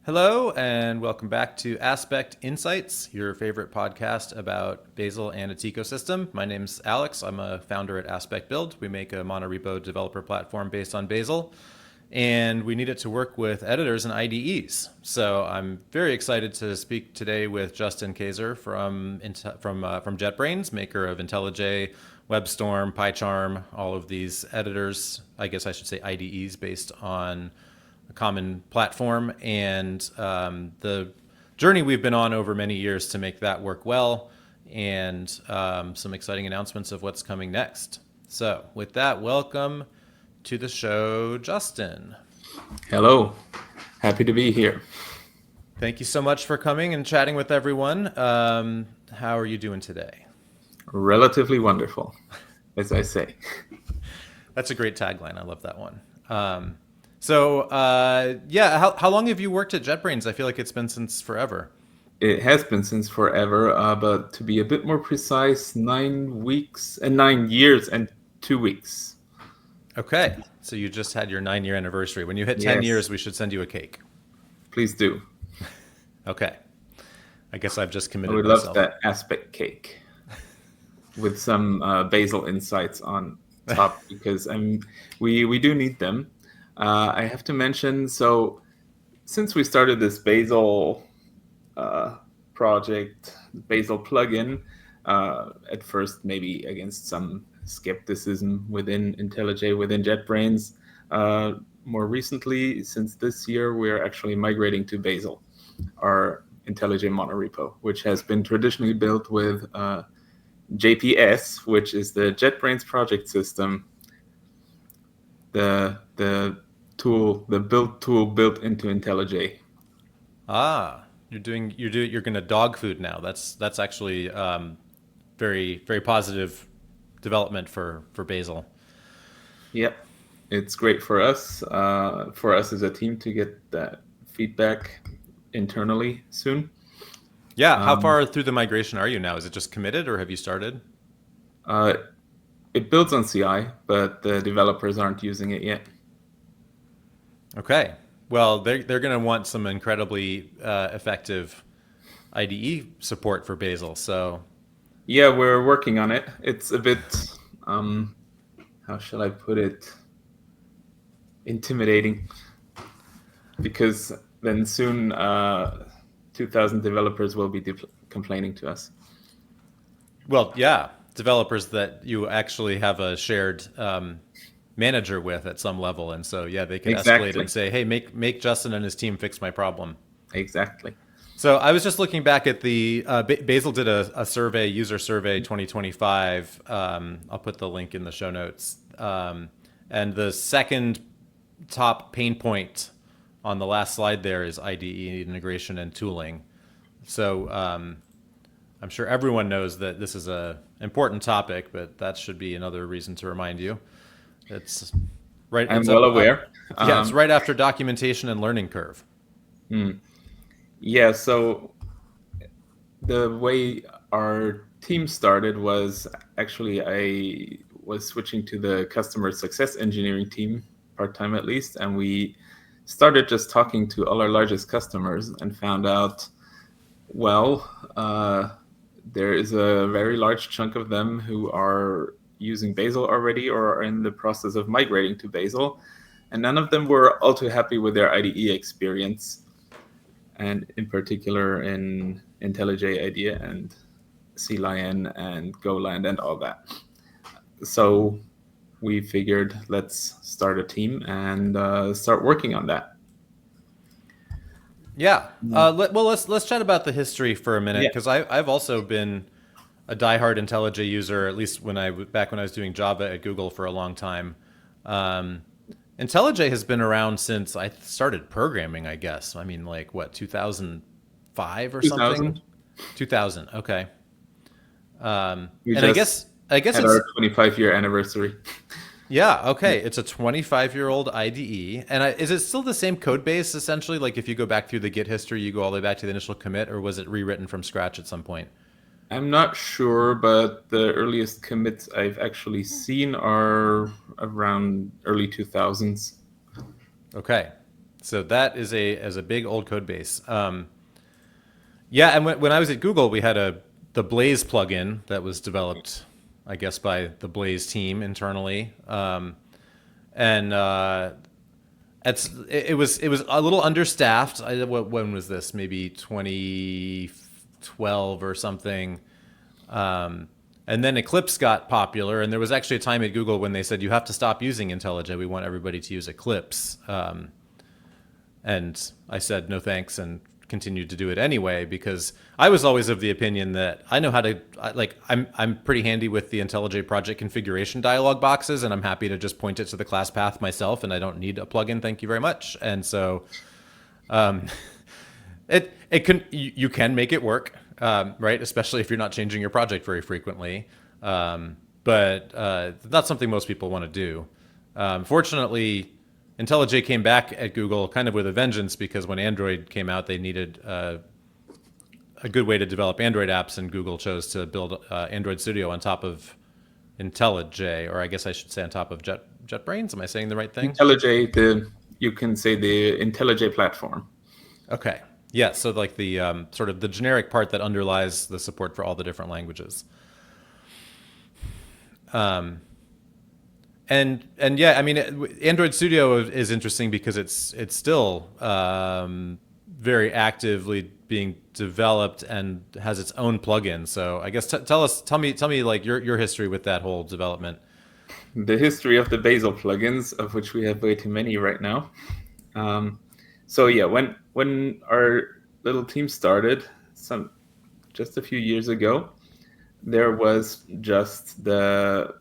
Hello, and welcome back to Aspect Insights, your favorite podcast about Bazel and its ecosystem. My name's Alex. I'm a founder at Aspect Build. We make a monorepo developer platform based on Bazel, and we need it to work with editors and IDEs. So I'm very excited to speak today with Justin Kaeser from JetBrains, maker of IntelliJ, WebStorm, PyCharm, all of these editors. I guess I should say IDEs based on a common platform, and the journey we've been on over many years to make that work well, and some exciting announcements of what's coming next. So with that, welcome to the show, Justin. Hello, happy to be here. Thank you so much for coming and chatting with everyone. How are you doing today? Relatively wonderful, as I say. That's a great tagline. I love that one. How long have you worked at JetBrains? I feel like it's been since forever. It has been since forever, but to be a bit more precise, 9 weeks and 9 years and 2 weeks. Okay, so you just had your 9-year anniversary. When you hit 10 years, we should send you a cake. Please do. Okay, I guess I've just committed I would myself. love that aspect cake with some Bazel insights on top because we do need them. I have to mention, so since we started this Bazel project, Bazel plugin, at first maybe against some skepticism within IntelliJ, within JetBrains, more recently, since this year, we're actually migrating to Bazel, our IntelliJ monorepo, which has been traditionally built with JPS, which is the JetBrains project system, the build tool built into IntelliJ. You're going to dog food now. That's actually very, very positive development for Bazel. Yep, it's great for us as a team to get that feedback internally soon. Yeah, how far through the migration are you now? Is it just committed, or have you started? It builds on CI, but the developers aren't using it yet. Okay. Well, they're going to want some incredibly effective IDE support for Bazel. So, yeah, we're working on it. It's a bit, how shall I put it, intimidating, because then soon 2,000 developers will be complaining to us. Well, yeah, developers that you actually have a shared manager with at some level, and so yeah, they can escalate and say, "Hey, make Justin and his team fix my problem." Exactly. So I was just looking back at the Bazel did a survey, user survey 2025. I'll put the link in the show notes. And the second top pain point on the last slide there is IDE integration and tooling. So I'm sure everyone knows that this is an important topic, but that should be another reason to remind you. It's right. I'm well aware. Yeah, it's right after documentation and learning curve. Yeah, so the way our team started was actually I was switching to the customer success engineering team, part-time at least, and we started just talking to all our largest customers and found out, well, there is a very large chunk of them who are using Bazel already or are in the process of migrating to Bazel, and none of them were all too happy with their IDE experience, and in particular in IntelliJ IDEA and CLion and GoLand and all that. So we figured, let's start a team and start working on that. Yeah. Let's chat about the history for a minute, because I've also been a diehard IntelliJ user, at least back when I was doing Java at Google for a long time. IntelliJ has been around since I started programming, I guess. I mean, like what, 2005 or 2000. something? 2000. Okay. And I guess it's our 25-year anniversary. Yeah. Okay. It's a 25-year-old IDE, and is it still the same code base essentially? Like if you go back through the Git history, you go all the way back to the initial commit, or was it rewritten from scratch at some point? I'm not sure, but the earliest commits I've actually seen are around early 2000s. Okay. So that is a big old code base. Yeah, and when I was at Google, we had the Blaze plugin that was developed, I guess, by the Blaze team internally, and it was a little understaffed. When was this? Maybe 2012 or something. And then Eclipse got popular, and there was actually a time at Google when they said you have to stop using IntelliJ. We want everybody to use Eclipse. And I said no thanks and continued to do it anyway because I was always of the opinion that I know how to I'm pretty handy with the IntelliJ project configuration dialog boxes, and I'm happy to just point it to the class path myself, and I don't need a plugin. Thank you very much. And so it can you can make it work, right? Especially if you're not changing your project very frequently. But not something most people want to do. Fortunately, IntelliJ came back at Google kind of with a vengeance because when Android came out, they needed a good way to develop Android apps, and Google chose to build Android Studio on top of IntelliJ, or I guess I should say on top of JetBrains. Am I saying the right thing? IntelliJ, you can say the IntelliJ platform. Okay. Yeah, so like the sort of the generic part that underlies the support for all the different languages. And yeah, I mean, Android Studio is interesting because it's still very actively being developed and has its own plugin. So I guess tell me like your history with that whole development. The history of the Bazel plugins, of which we have way too many right now. So yeah, when our little team started, just a few years ago, there was just the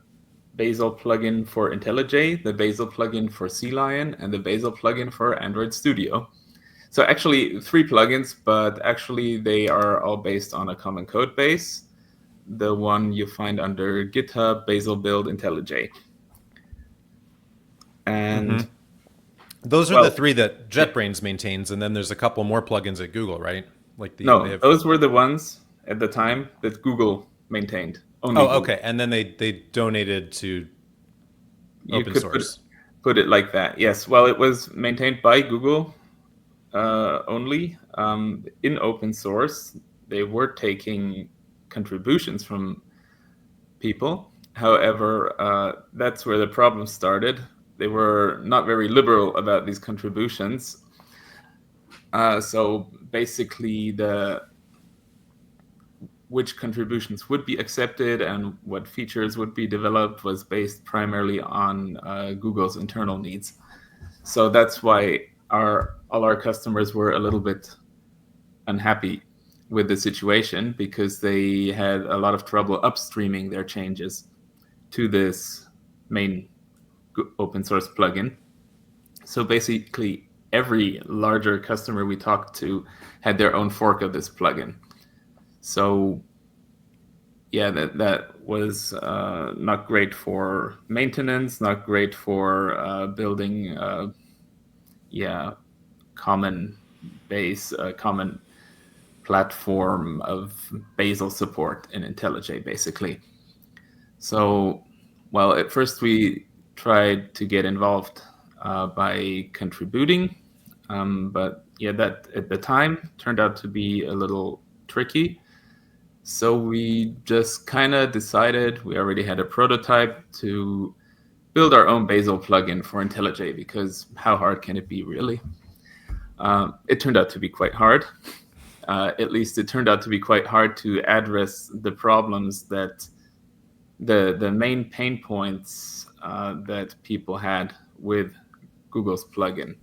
Bazel plugin for IntelliJ, the Bazel plugin for CLion, and the Bazel plugin for Android Studio. So actually 3 plugins, but actually they are all based on a common code base. The one you find under GitHub, Bazel build, IntelliJ. And those are the 3 that JetBrains maintains, and then there's a couple more plugins at Google, right? Like those were the ones at the time that Google maintained. Only Oh, Google. okay. And then they donated to open source. Put it like that. Yes. Well, it was maintained by Google only in open source. They were taking contributions from people. However, that's where the problem started. They were not very liberal about these contributions. So basically, which contributions would be accepted and what features would be developed was based primarily on Google's internal needs. So that's why all our customers were a little bit unhappy with the situation because they had a lot of trouble upstreaming their changes to this main open source plugin. So basically, every larger customer we talked to had their own fork of this plugin. So yeah, that was not great for maintenance, not great for building common base, common platform of Bazel support in IntelliJ, basically. So, well, at first we tried to get involved by contributing, but yeah, that at the time turned out to be a little tricky. So we just kind of decided, we already had a prototype, to build our own Bazel plugin for IntelliJ, because how hard can it be, really? It turned out to be quite hard. At least it turned out to be quite hard to address the problems that the main pain points that people had with Google's plugin.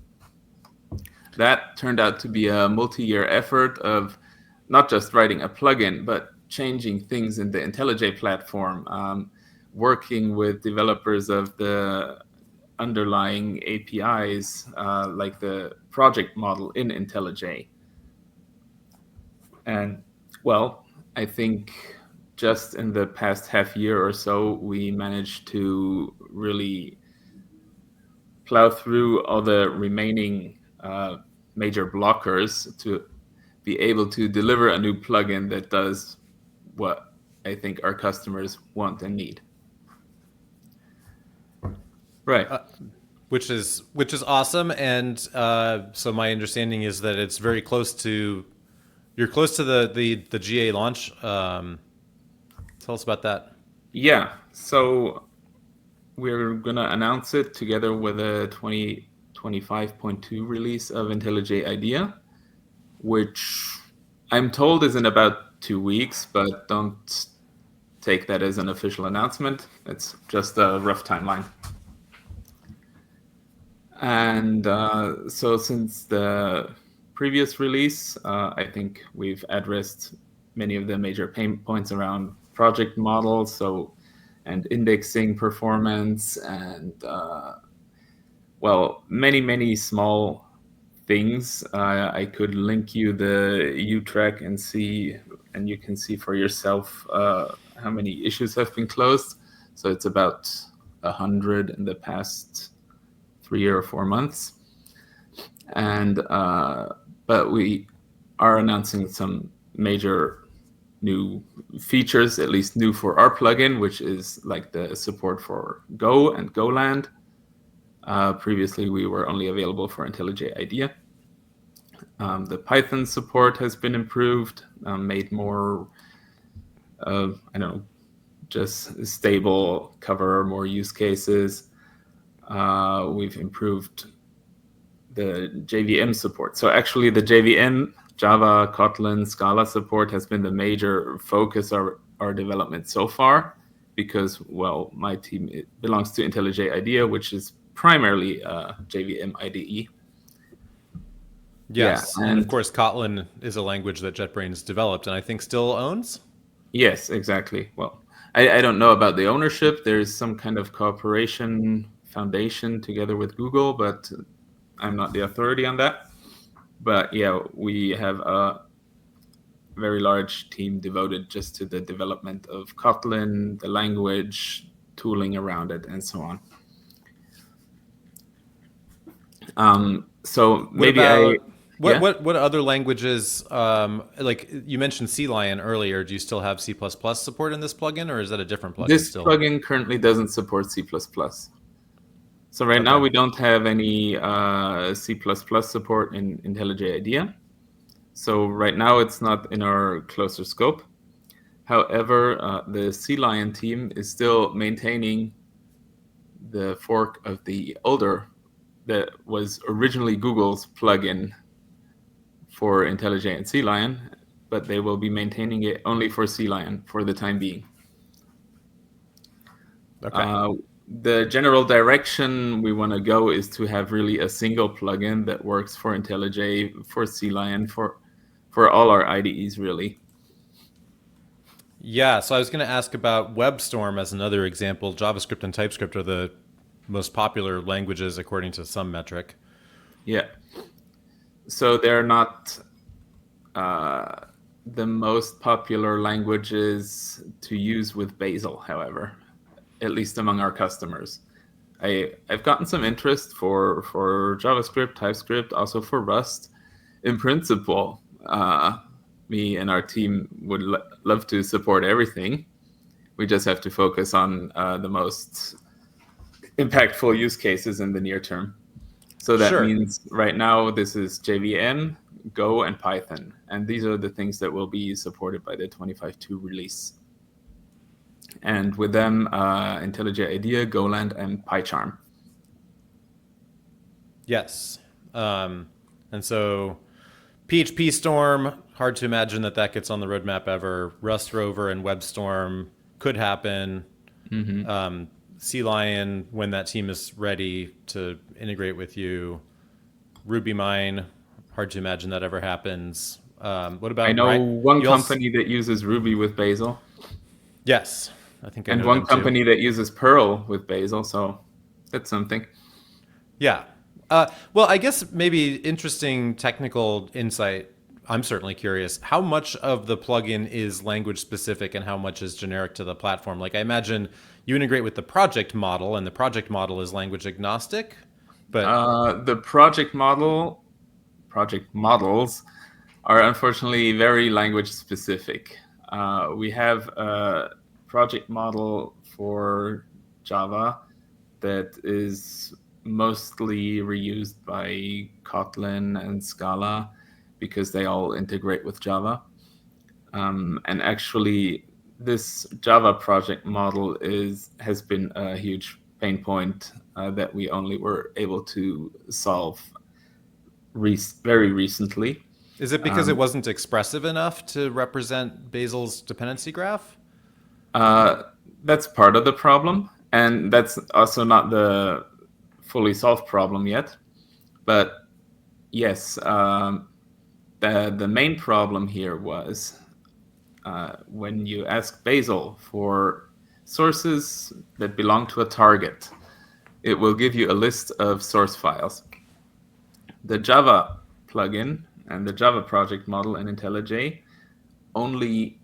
That turned out to be a multi-year effort of not just writing a plugin, but changing things in the IntelliJ platform, working with developers of the underlying APIs, like the project model in IntelliJ. And well, I think just in the past half year or so, we managed to really plow through all the remaining major blockers to be able to deliver a new plugin that does what I think our customers want and need. Right. which is awesome. And so my understanding is that it's very close to you're close to the GA launch. Tell us about that. Yeah, so we're gonna announce it together with a 2025.2 release of IntelliJ IDEA, which I'm told is in about 2 weeks, but don't take that as an official announcement. It's just a rough timeline. And so since the previous release, I think we've addressed many of the major pain points around project models, and indexing performance, and many small things. I could link you the U-track and you can see for yourself how many issues have been closed. So it's about 100 in the past 3 or 4 months. And but we are announcing some major new features, at least new for our plugin, which is like the support for Go and GoLand. Previously, we were only available for IntelliJ IDEA. The Python support has been improved, made more, just stable, cover more use cases. We've improved the JVM support. So actually the JVM, Java, Kotlin, Scala support has been the major focus of our development so far, because, my team belongs to IntelliJ IDEA, which is primarily JVM IDE. Yes, and of course Kotlin is a language that JetBrains developed and I think still owns. Yes, exactly. Well, I don't know about the ownership. There's some kind of cooperation foundation together with Google, but I'm not the authority on that. But yeah, we have a very large team devoted just to the development of Kotlin, the language, tooling around it, and so on. So maybe what other languages, like you mentioned CLion earlier, do you still have C++ support in this plugin, or is that a different plugin this still? plugin currently doesn't support C++. So right now we don't have any C++ support in IntelliJ IDEA. So right now it's not in our closer scope. However, the CLion team is still maintaining the fork of the older, that was originally Google's plugin for IntelliJ and CLion, but they will be maintaining it only for CLion for the time being. Okay. The general direction we want to go is to have really a single plugin that works for IntelliJ, for CLion, for all our IDEs, really. Yeah, so I was going to ask about WebStorm as another example. JavaScript and TypeScript are the most popular languages according to some metric. Yeah. So they're not the most popular languages to use with Bazel, however, at least among our customers. I've gotten some interest for JavaScript, TypeScript, also for Rust. In principle, me and our team would love to support everything. We just have to focus on the most impactful use cases in the near term. So that means right now this is JVM, Go, and Python. And these are the things that will be supported by the 25.2 release. And with them, IntelliJ IDEA, GoLand, and PyCharm. Yes. And so PHP Storm, hard to imagine that gets on the roadmap ever. Rust Rover and WebStorm could happen. Mm-hmm. CLion, when that team is ready to integrate with you. RubyMine, hard to imagine that ever happens. What about? I know one company that uses Ruby with Bazel. Yes, I think I know and one them company too. that uses Perl with Bazel, so that's something. Yeah. Well, I guess maybe interesting technical insight. I'm certainly curious. How much of the plugin is language specific and how much is generic to the platform? Like I imagine you integrate with the project model and the project model is language agnostic, but the project models are unfortunately very language specific. We have a project model for Java that is mostly reused by Kotlin and Scala because they all integrate with Java. And actually, this Java project model has been a huge pain point that we only were able to solve very recently. Is it because it wasn't expressive enough to represent Bazel's dependency graph? That's part of the problem, and that's also not the fully solved problem yet. But yes, the main problem here was when you ask Bazel for sources that belong to a target, it will give you a list of source files. The Java plugin and the Java project model in IntelliJ only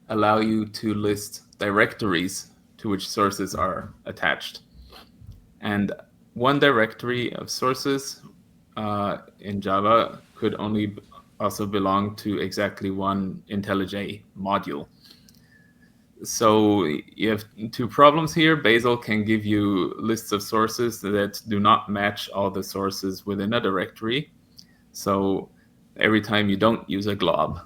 allow you to list directories to which sources are attached. And one directory of sources in Java could only also belong to exactly one IntelliJ module. So you have two problems here. Bazel can give you lists of sources that do not match all the sources within a directory. So every time you don't use a glob,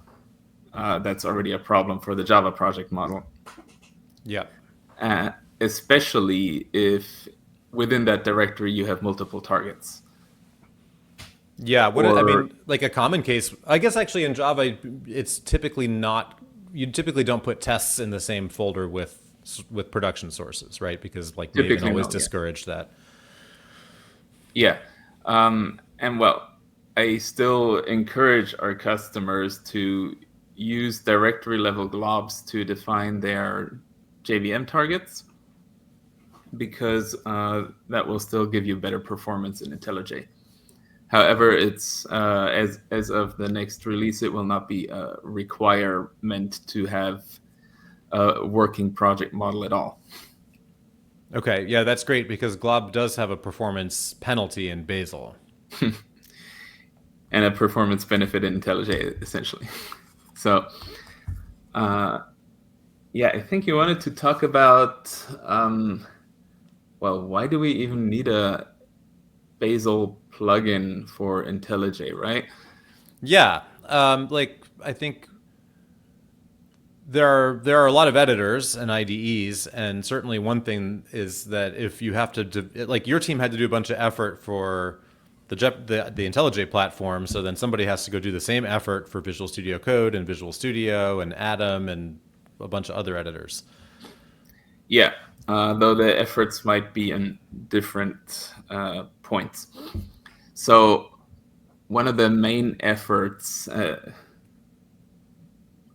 that's already a problem for the Java project model. Yeah. Especially if within that directory you have multiple targets. Yeah, I mean, like a common case, I guess actually in Java, it's typically not, you typically don't put tests in the same folder with production sources, right? Because like Maven always discouraged that. Yeah. And well, I still encourage our customers to use directory level globs to define their JVM targets, because that will still give you better performance in IntelliJ. However, it's as of the next release, it will not be a requirement to have a working project model at all. Okay, yeah, that's great because glob does have a performance penalty in Bazel. And a performance benefit in IntelliJ, essentially. So, yeah, I think you wanted to talk about, well, why do we even need a Bazel plugin for IntelliJ, right? Yeah, like I think there are a lot of editors and IDEs, and certainly one thing is that if you have to, like your team had to do a bunch of effort for the IntelliJ platform, so then somebody has to go do the same effort for Visual Studio Code and Visual Studio and Atom and a bunch of other editors. Yeah, though the efforts might be in different points. So one of the main efforts,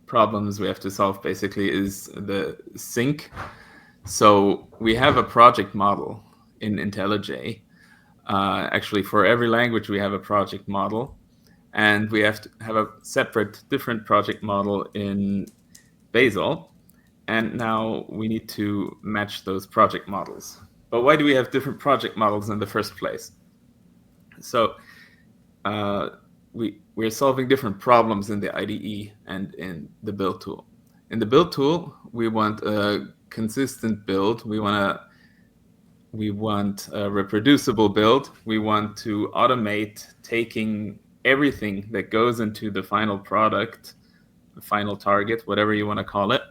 problems we have to solve basically is the sync. So we have a project model in IntelliJ. Actually, for every language, we have a project model, and we have to have a separate, different project model in Bazel. And now we need to match those project models. But why do we have different project models in the first place? So we're solving different problems in the IDE and in the build tool. In the build tool, we want a consistent build. We want a reproducible build. We want to automate taking everything that goes into the final product, the final target, whatever you want to call it,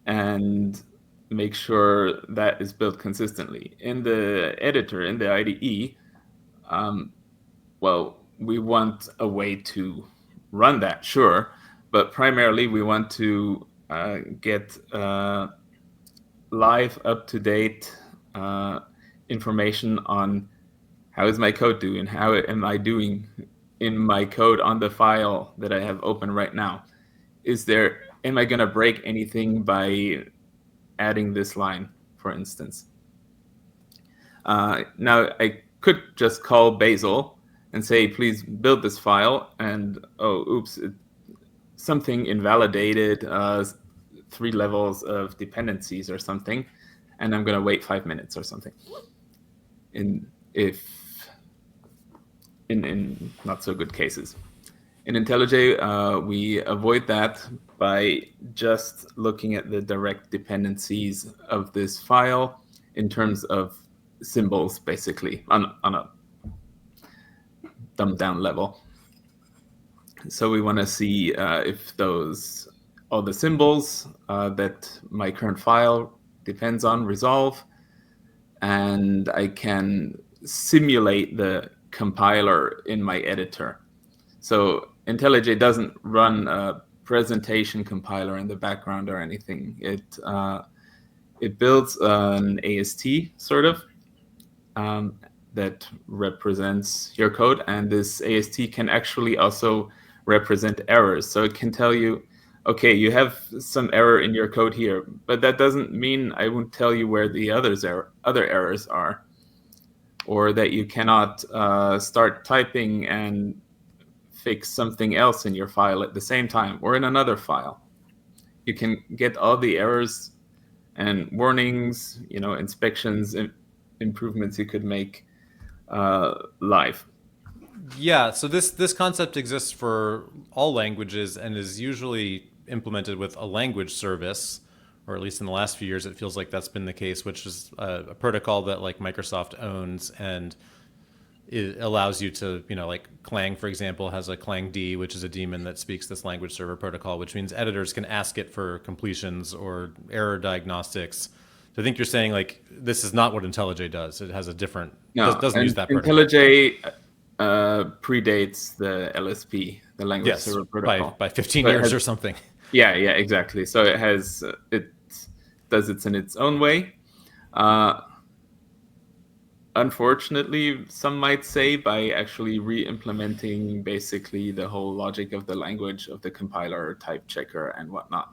and make sure that is built consistently. In the editor, in the IDE, well, we want a way to run that, sure, but primarily we want to get live, up-to-date information on how is my code doing, how am I doing in my code on the file that I have open right now. Am I going to break anything by adding this line, for instance? Now, I could just call Bazel and say, please build this file, and oh, oops, something invalidated 3 levels of dependencies or something, and I'm going to wait 5 minutes or something. In not so good cases. In IntelliJ, we avoid that by just looking at the direct dependencies of this file in terms of symbols, basically, on a dumbed down level. So we want to see if all the symbols that my current file depends on resolve, and I can simulate the compiler in my editor. So IntelliJ doesn't run a presentation compiler in the background or anything. It builds an AST sort of that represents your code, and this AST can actually also represent errors. So it can tell you, okay, you have some error in your code here, but that doesn't mean I won't tell you where the other errors are, or that you cannot start typing and fix something else in your file at the same time or in another file. You can get all the errors and warnings, inspections, improvements you could make live. Yeah, so this concept exists for all languages and is usually implemented with a language service, or at least in the last few years, it feels like that's been the case, which is a protocol that like Microsoft owns, and it allows you to, like Clang, for example, has a Clang D, which is a daemon that speaks this language server protocol, which means editors can ask it for completions or error diagnostics. So I think you're saying like this is not what IntelliJ does. It has a different, doesn't use that protocol. IntelliJ predates the LSP, the language Yes, server protocol, by 15 years or something. Yeah, exactly. So it does it in its own way. Unfortunately, some might say by actually re-implementing basically the whole logic of the language, of the compiler, type checker, and whatnot.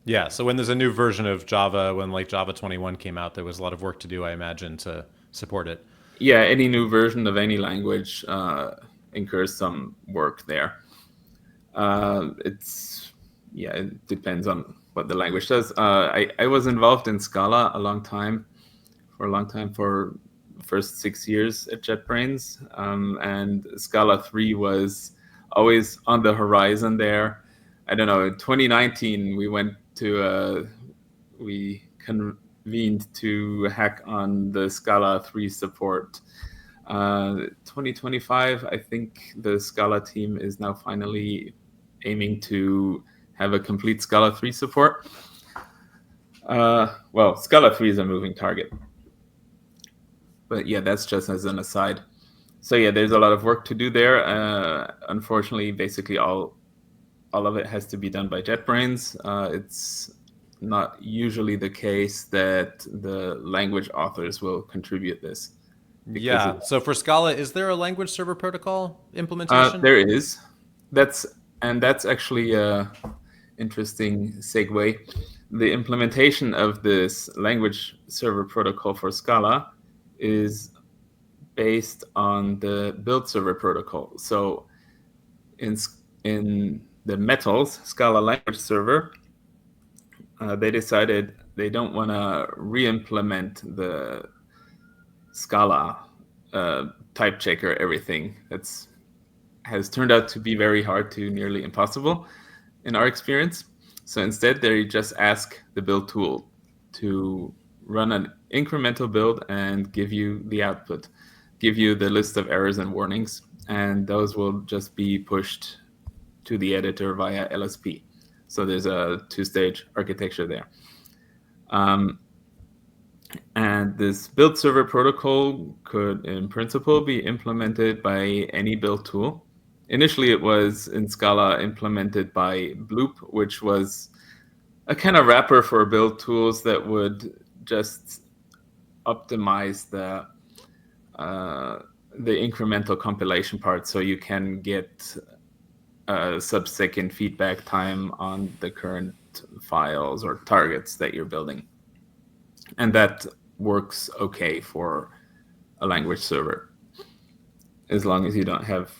Yeah, so when there's a new version of Java, when like Java 21 came out, there was a lot of work to do, I imagine, to support it. Yeah, any new version of any language incurs some work there. It depends on what the language does. I was involved in Scala for a long time, for the first 6 years at JetBrains, and Scala 3 was always on the horizon there. I don't know, in 2019, we convened to hack on the Scala 3 support. 2025, I think the Scala team is now finally aiming to have a complete Scala 3 support. Scala 3 is a moving target. But yeah, that's just as an aside. So yeah, there's a lot of work to do there. Unfortunately, basically all of it has to be done by JetBrains. It's not usually the case that the language authors will contribute this. Yeah. So for Scala, is there a language server protocol implementation? There is. That's actually a interesting segue. The implementation of this language server protocol for Scala is based on the build server protocol. So in the Metals Scala language server, they decided they don't want to re-implement the Scala type checker everything. Has turned out to be very hard to nearly impossible in our experience. So instead, they just ask the build tool to run an incremental build and give you the output, give you the list of errors and warnings, and those will just be pushed to the editor via LSP. So there's a two-stage architecture there. And this build server protocol could, in principle, be implemented by any build tool. Initially, it was in Scala implemented by Bloop, which was a kind of wrapper for build tools that would just optimize the incremental compilation part, so you can get sub-second feedback time on the current files or targets that you're building. And that works okay for a language server, as long as you don't have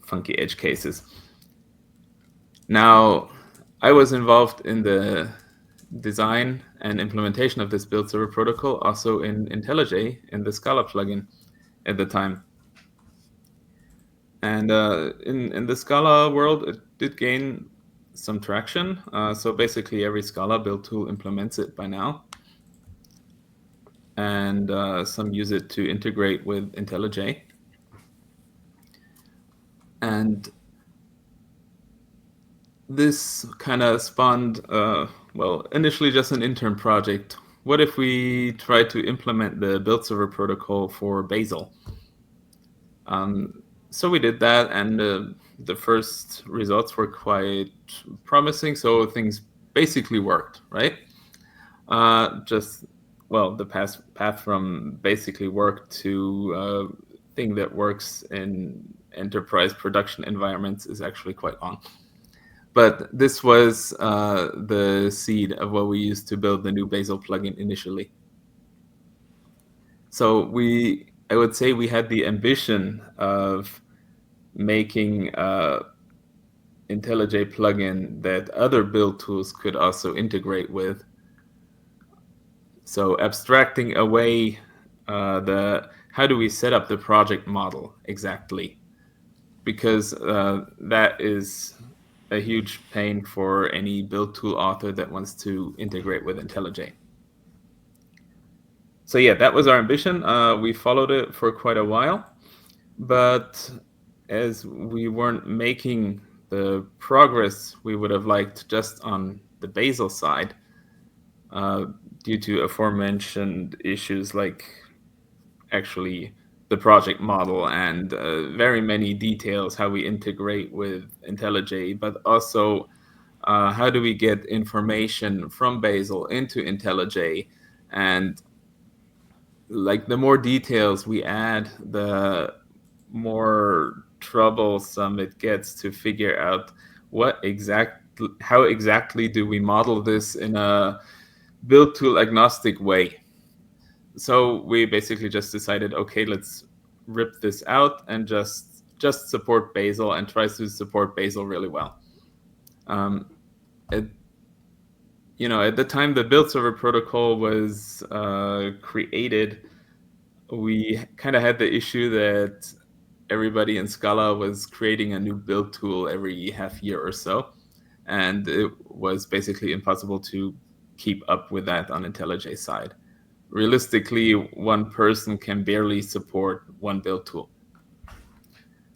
funky edge cases. Now, I was involved in the design and implementation of this build server protocol, also in IntelliJ, in the Scala plugin at the time. And in the Scala world, it did gain some traction. So basically, every Scala build tool implements it by now. and some use it to integrate with IntelliJ. And this kind of spawned, well, initially just an intern project. What if we try to implement the build server protocol for Bazel? So we did that, and the first results were quite promising. So things basically worked, right? Just well, the path from basically work to thing that works in enterprise production environments is actually quite long. But this was the seed of what we used to build the new Bazel plugin initially. So I would say we had the ambition of making IntelliJ plugin that other build tools could also integrate with. So abstracting away how do we set up the project model exactly? Because that is a huge pain for any build tool author that wants to integrate with IntelliJ. So yeah, that was our ambition. We followed it for quite a while, but as we weren't making the progress we would have liked just on the Bazel side, due to aforementioned issues like actually the project model and very many details, how we integrate with IntelliJ, but also how do we get information from Bazel into IntelliJ. And like the more details we add, the more troublesome it gets to figure out how exactly do we model this in a build tool agnostic way. So we basically just decided, okay, let's rip this out and just support Bazel and try to support Bazel really well. At the time the build server protocol was created, we kind of had the issue that everybody in Scala was creating a new build tool every half year or so, and it was basically impossible to keep up with that on IntelliJ side. Realistically, one person can barely support one build tool.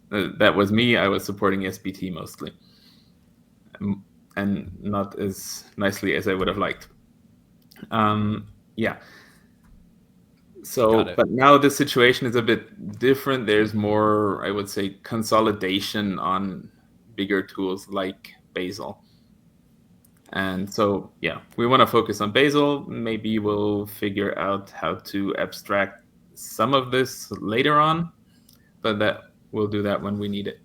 That was me. I was supporting SBT mostly, and not as nicely as I would have liked. Yeah. So, but now the situation is a bit different. There's more, I would say, consolidation on bigger tools like Bazel. And so, yeah, we want to focus on Bazel. Maybe we'll figure out how to abstract some of this later on, but we'll do that when we need it.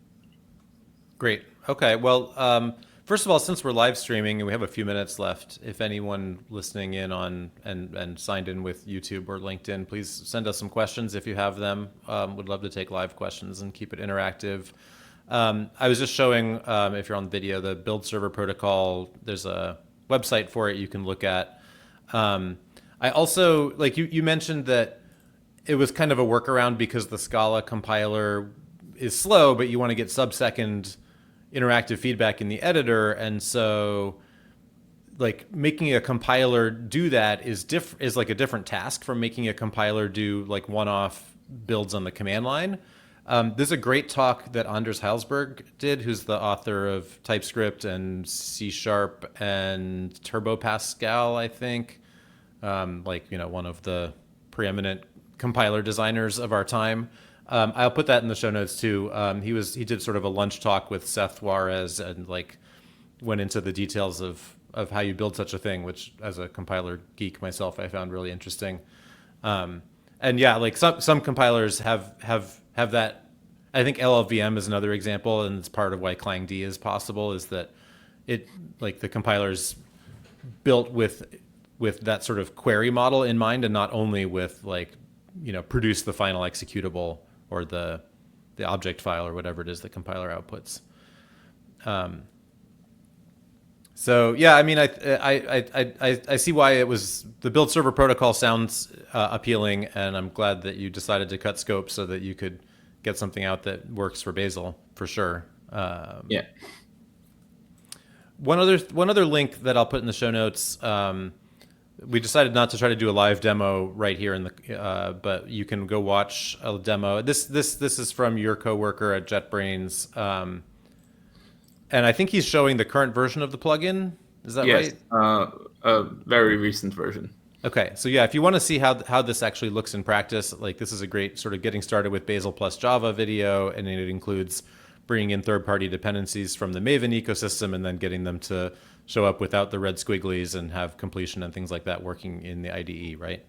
Great. Okay. Well, first of all, since we're live streaming and we have a few minutes left, if anyone listening in on and signed in with YouTube or LinkedIn, please send us some questions if you have them. Would love to take live questions and keep it interactive. I was just showing, if you're on video, the build server protocol. There's a website for it you can look at. I also, like you mentioned that it was kind of a workaround because the Scala compiler is slow, but you want to get sub-second interactive feedback in the editor. And so like making a compiler do that is like a different task from making a compiler do like one-off builds on the command line. There's a great talk that Anders Heilsberg did, who's the author of TypeScript and C# and Turbo Pascal, I think. One of the preeminent compiler designers of our time. I'll put that in the show notes too. He did sort of a lunch talk with Seth Juarez and like went into the details of how you build such a thing, which as a compiler geek myself, I found really interesting. And yeah, like some compilers have that. I think LLVM is another example, and it's part of why CLangD is possible, is that it like the compiler's built with that sort of query model in mind, and not only with like, produce the final executable or the object file or whatever it is the compiler outputs. So yeah, I mean, I see why it was the build server protocol sounds appealing, and I'm glad that you decided to cut scope so that you could get something out that works for Bazel for sure. Yeah. One other link that I'll put in the show notes. We decided not to try to do a live demo right here in the, but you can go watch a demo. This is from your coworker at JetBrains, and I think he's showing the current version of the plugin. Is that Yes, right? a very recent version. Okay, so yeah, if you want to see how this actually looks in practice, like this is a great sort of getting started with Bazel plus Java video, and it includes bringing in third-party dependencies from the Maven ecosystem and then getting them to show up without the red squigglies and have completion and things like that working in the IDE, right?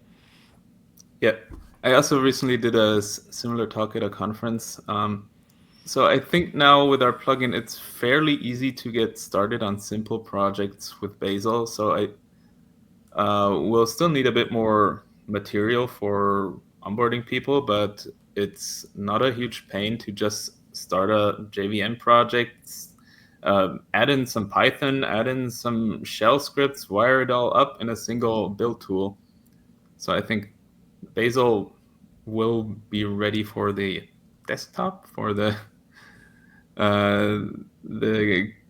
Yeah, I also recently did a similar talk at a conference. So I think now with our plugin, it's fairly easy to get started on simple projects with Bazel. So we'll still need a bit more material for onboarding people, but it's not a huge pain to just start a JVM project, add in some Python, add in some shell scripts, wire it all up in a single build tool. So I think Bazel will be ready for the desktop, for the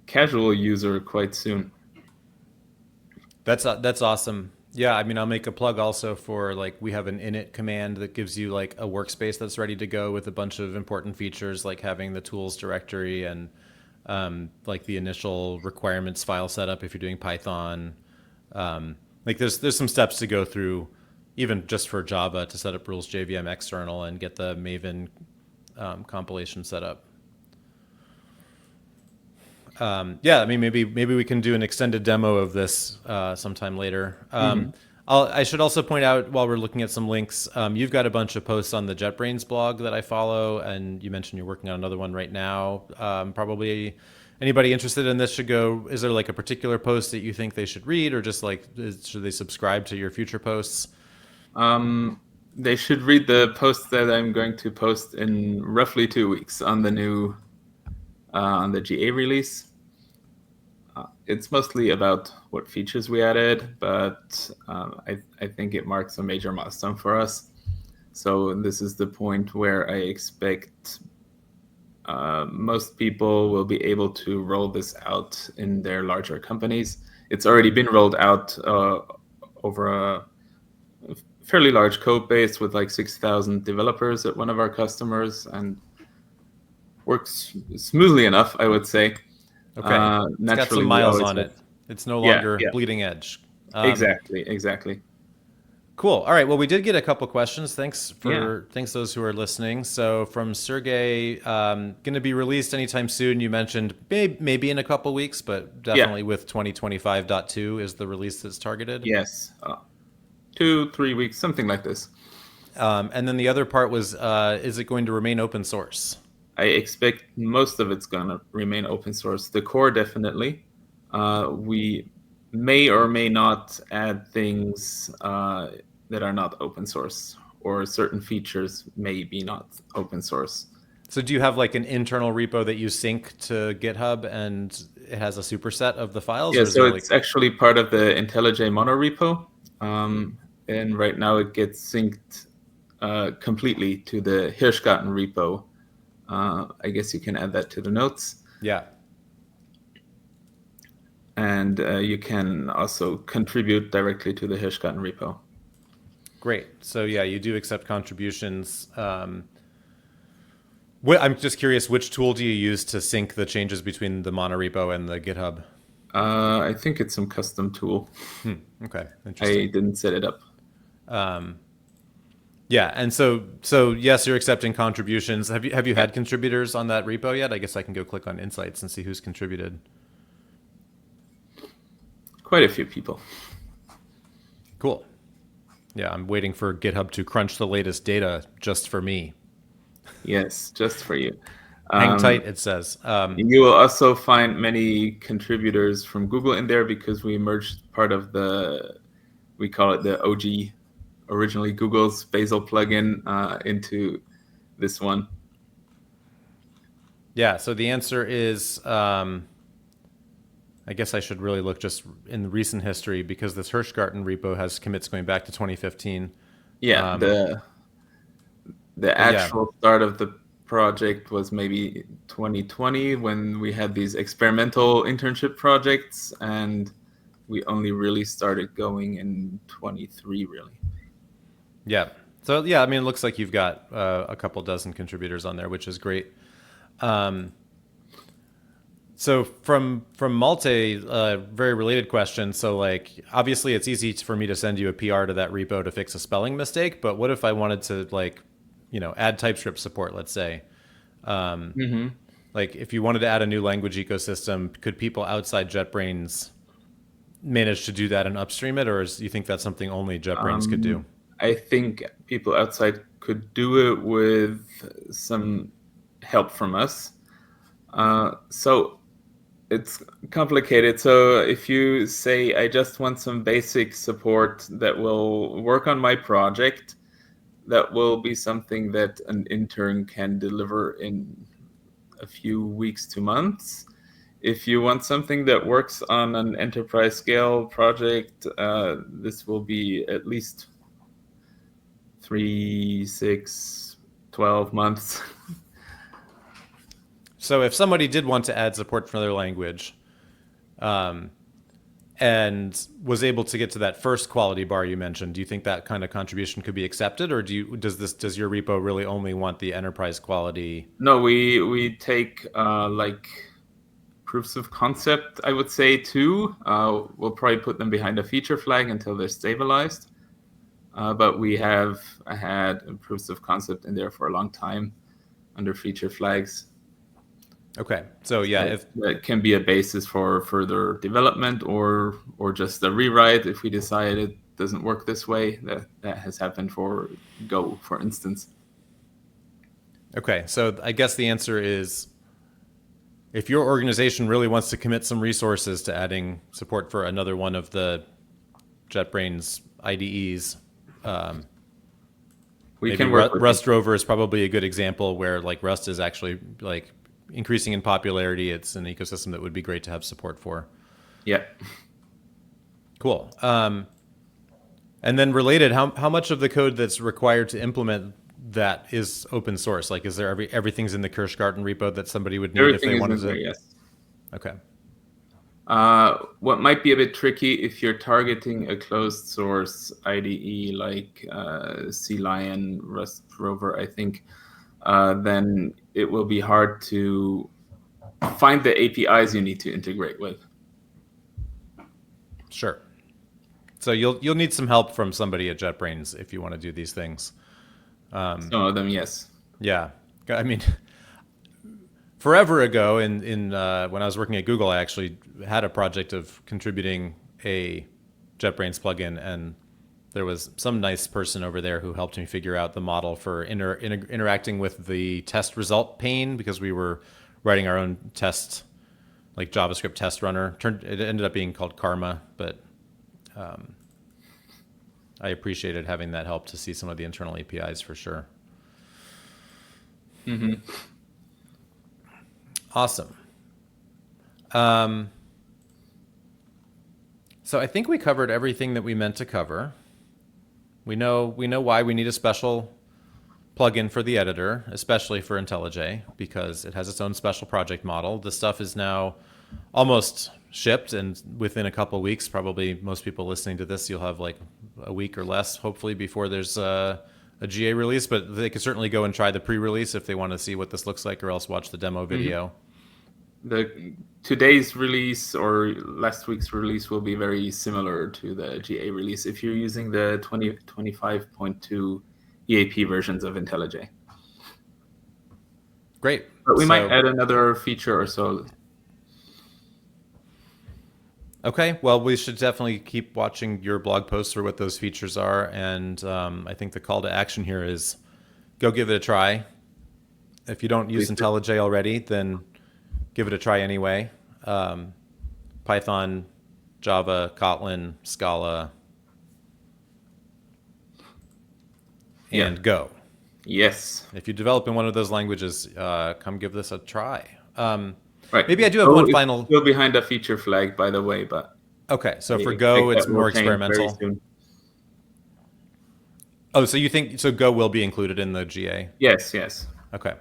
casual user quite soon. That's awesome. Yeah, I mean, I'll make a plug also for like we have an init command that gives you like a workspace that's ready to go with a bunch of important features like having the tools directory and like the initial requirements file setup if you're doing Python. Like there's some steps to go through, even just for Java to set up rules JVM external and get the Maven compilation set up. Yeah, I mean, maybe we can do an extended demo of this sometime later. I should also point out while we're looking at some links, you've got a bunch of posts on the JetBrains blog that I follow, and you mentioned you're working on another one right now. Probably anybody interested in this should go. Is there like a particular post that you think they should read, or just like should they subscribe to your future posts? They should read the post that I'm going to post in roughly 2 weeks on the new on the GA release. It's mostly about what features we added, but I think it marks a major milestone for us. So this is the point where I expect most people will be able to roll this out in their larger companies. It's already been rolled out over a fairly large code base with like 6,000 developers at one of our customers, and works smoothly enough, I would say. Okay, it's got some miles on it. It's no longer yeah, bleeding edge. exactly. Cool. All right. Well, we did get a couple questions. Thanks those who are listening. So from Sergey, going to be released anytime soon. You mentioned maybe in a couple weeks, but definitely with 2025.2 is the release that's targeted. Yes, 2-3 weeks, something like this. And then the other part was, is it going to remain open source? I expect most of it's going to remain open source. The core, definitely. We may or may not add things that are not open source, or certain features may be not open source. So do you have like an internal repo that you sync to GitHub and it has a superset of the files? Yeah, so it's actually part of the IntelliJ monorepo. And right now it gets synced completely to the Hirschgarten repo. I guess you can add that to the notes. Yeah. And you can also contribute directly to the Hirschgarten repo. Great. So yeah, you do accept contributions. I'm just curious, which tool do you use to sync the changes between the monorepo and the GitHub? I think it's some custom tool. Okay, interesting. I didn't set it up. Yeah, and so yes, you're accepting contributions. Have you had contributors on that repo yet? I guess I can go click on Insights and see who's contributed. Quite a few people. Cool. Yeah, I'm waiting for GitHub to crunch the latest data just for me. Yes, just for you. Hang tight, it says. You will also find many contributors from Google in there, because we merged part of we call it the OG, originally Google's Bazel plugin, into this one. Yeah, so the answer is, I guess I should really look just in the recent history, because this Hirschgarten repo has commits going back to 2015. Yeah, the actual start of the project was maybe 2020, when we had these experimental internship projects, and we only really started going in 23, really. Yeah. So yeah, I mean, it looks like you've got a couple dozen contributors on there, which is great. So from Malte, very related question. So like, obviously, it's easy for me to send you a PR to that repo to fix a spelling mistake. But what if I wanted to like, add TypeScript support? Let's say, like if you wanted to add a new language ecosystem, could people outside JetBrains manage to do that and upstream it, or do you think that's something only JetBrains could do? I think people outside could do it with some help from us. So it's complicated. So if you say, I just want some basic support that will work on my project, that will be something that an intern can deliver in a few weeks to months. If you want something that works on an enterprise scale project, this will be at least 3, 6, 12 months. So if somebody did want to add support for another language, and was able to get to that first quality bar you mentioned, do you think that kind of contribution could be accepted, or does your repo really only want the enterprise quality? No, we take like proofs of concept, I would say, too. We'll probably put them behind a feature flag until they're stabilized. But we have had proofs of concept in there for a long time under feature flags. Okay, so yeah, that can be a basis for further development or just a rewrite if we decide it doesn't work this way. That has happened for Go, for instance. Okay, so I guess the answer is, if your organization really wants to commit some resources to adding support for another one of the JetBrains IDEs, we can work with Rust Rover is probably a good example where like Rust is actually like increasing in popularity. It's an ecosystem that would be great to have support for. Yeah. Cool. And then related, how much of the code that's required to implement that is open source? Like, is there everything's in the Kirschgarten repo that somebody would need if they wanted to? Yes. Okay. What might be a bit tricky if you're targeting a closed source IDE like CLion, Rust Rover, I think, then it will be hard to find the APIs you need to integrate with. Sure. So you'll need some help from somebody at JetBrains if you want to do these things. Some of them, yes. Yeah. I mean, forever ago, in when I was working at Google, I actually had a project of contributing a JetBrains plugin, and there was some nice person over there who helped me figure out the model for interacting with the test result pane, because we were writing our own test, like JavaScript test runner. It ended up being called Karma, but I appreciated having that help to see some of the internal APIs for sure. Mm-hmm. Awesome. So I think we covered everything that we meant to cover. We know why we need a special plugin for the editor, especially for IntelliJ, because it has its own special project model. The stuff is now almost shipped, and within a couple of weeks, probably most people listening to this, you'll have like a week or less, hopefully, before there's a GA release. But they could certainly go and try the pre-release if they want to see what this looks like, or else watch the demo video. Today's release or last week's release will be very similar to the GA release if you're using the 2025.2 EAP versions of IntelliJ. Great. But we might add another feature or so. Okay, well, we should definitely keep watching your blog posts for what those features are. And I think the call to action here is go give it a try. If you don't use IntelliJ already, then give it a try anyway. Python, Java, Kotlin, Scala, and Go. Yes. If you develop in one of those languages, come give this a try. Right. Maybe I do have one final. Still behind a feature flag, by the way, but okay. So for Go, it's more experimental. Oh, so you think Go will be included in the GA? Yes. Okay.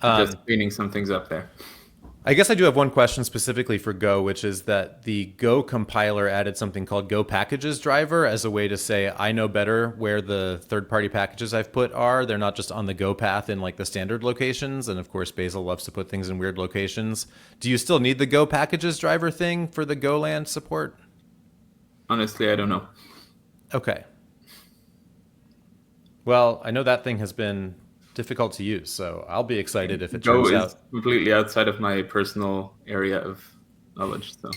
Just cleaning some things up there. I guess I do have one question specifically for Go, which is that the Go compiler added something called Go packages driver as a way to say, I know better where the third-party packages I've put are. They're not just on the Go path in like the standard locations. And of course, Bazel loves to put things in weird locations. Do you still need the Go packages driver thing for the GoLand support? Honestly, I don't know. Okay. Well, I know that thing has been difficult to use, so I'll be excited if it Go turns is out. completely outside of my personal area of knowledge. So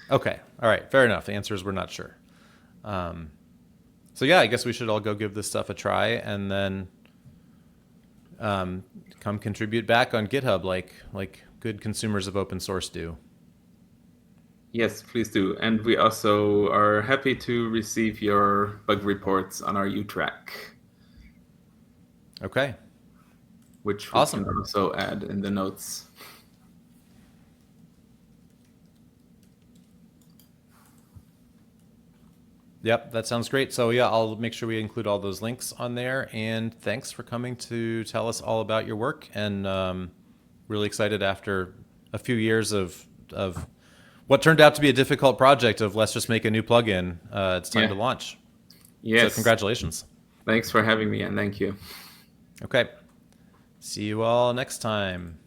Okay. All right. Fair enough. The answer is we're not sure. Um, so yeah, I guess we should all go give this stuff a try and then come contribute back on GitHub like good consumers of open source do. yes, please do. And we also are happy to receive your bug reports on our U-Track, Okay. which we Awesome. can also add in the notes. Yep, that sounds great. So yeah, I'll make sure we include all those links on there. And thanks for coming to tell us all about your work. And really excited after a few years of what turned out to be a difficult project of let's just make a new plugin. It's time to launch. Yes. So congratulations. Thanks for having me, and thank you. Okay. See you all next time.